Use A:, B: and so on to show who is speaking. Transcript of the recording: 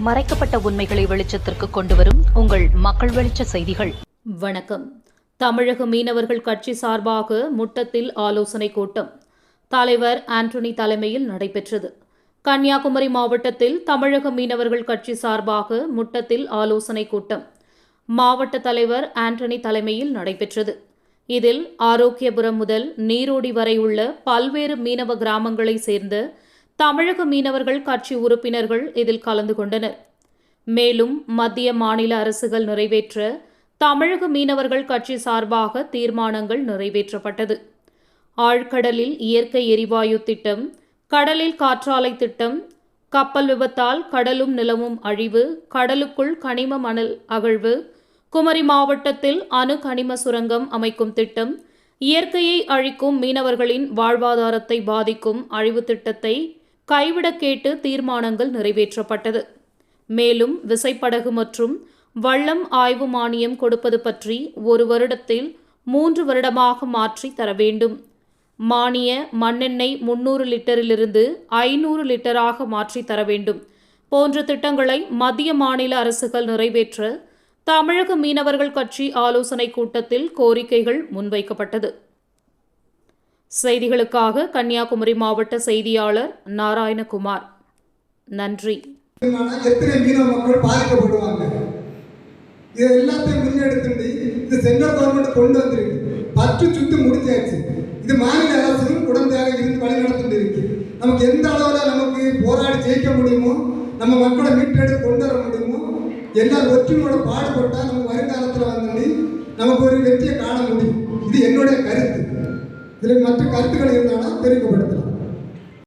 A: மறைக்கப்பட்ட உண்மைகளை வெளிச்சத்திற்கு கொண்டுவரும் உங்கள் மக்கள் வெளிச்ச செய்திகள்.
B: வணக்கம். தமிழக மீனவர்கள் கட்சி சார்பாக முட்டத்தில் ஆலோசனை கூட்டம் தலைவர் ஆண்டனி தலைமையில் நடைபெற்றது. கன்னியாகுமரி மாவட்டத்தில் தமிழக மீனவர்கள் கட்சி சார்பாக முட்டத்தில் ஆலோசனை கூட்டம் மாவட்ட தலைவர் ஆண்டனி தலைமையில் நடைபெற்றது. இதில் ஆரோக்கியபுரம் முதல் நீரோடி வரை உள்ள பல்வேறு மீனவ கிராமங்களைச் சேர்ந்த தமிழக மீனவர்கள் கட்சி உறுப்பினர்கள் இதில் கலந்து கொண்டனர். மேலும் மத்திய மாநில அரசுகள் நிறைவேற்ற தமிழக மீனவர்கள் கட்சி சார்பாக தீர்மானங்கள் நிறைவேற்றப்பட்டது. ஆழ்கடலில் இயற்கை எரிவாயு திட்டம், கடலில் காற்றாலை திட்டம், கப்பல் விபத்தால் கடலும் நிலமும் அழிவு, கடலுக்குள் கனிம மணல் அகழ்வு, குமரி மாவட்டத்தில் அணு கனிம சுரங்கம் அமைக்கும் திட்டம், இயற்கையை அழிக்கும் மீனவர்களின் வாழ்வாதாரத்தை பாதிக்கும் அழிவு திட்டத்தை கைவிட கேட்டு தீர்மானங்கள் நிறைவேற்றப்பட்டது. மேலும் விசைப்படகு மற்றும் வள்ளம் ஆய்வு மானியம் கொடுப்பது பற்றி 1 வருடத்தில் 3 வருடமாக மாற்றி தர வேண்டும். மானிய மண்ணெண்ணெய் 300 லிட்டரிலிருந்து 500 லிட்டராக மாற்றி தர வேண்டும் போன்ற திட்டங்களை மத்திய மாநில அரசுகள் நிறைவேற்ற தமிழக மீனவர்கள் கட்சி ஆலோசனை கூட்டத்தில் கோரிக்கைகள் முன்வைக்கப்பட்டது. செய்திகளுக்காக கன்னியாகுமரி மாவட்ட செய்தியாளர் நாராயணகுமார். நன்றி.
C: எத்தனை மீனவ மக்கள் பாதிக்கப்படுவாங்க, இதை எல்லாத்தையும் முன்னெடுத்துட்டு இது சென்ட்ரல் கவர்மெண்ட் கொண்டு வந்திருக்கு. 10 சுத்து முடிச்சாச்சு. இது மாநில அரசும் உடந்தையாக இருந்து வழி நடத்திட்டு இருக்கு. நமக்கு எந்த அளவில் நமக்கு போராடி ஜெயிக்க முடியுமோ, நம்ம மக்களை மீட்டெடுத்து கொண்டு வர முடியுமோ, எல்லாரும் ஒற்றுமையோட பாடுபட்டால் நம்ம வருங்காலத்தில் வந்து நமக்கு ஒரு வெற்றியை காண முடியும். இது என்னுடைய கருத்து. இதில் மற்ற கருத்துக்கள் இருந்தாலும் தெரிவிக்கப்படுத்தலாம்.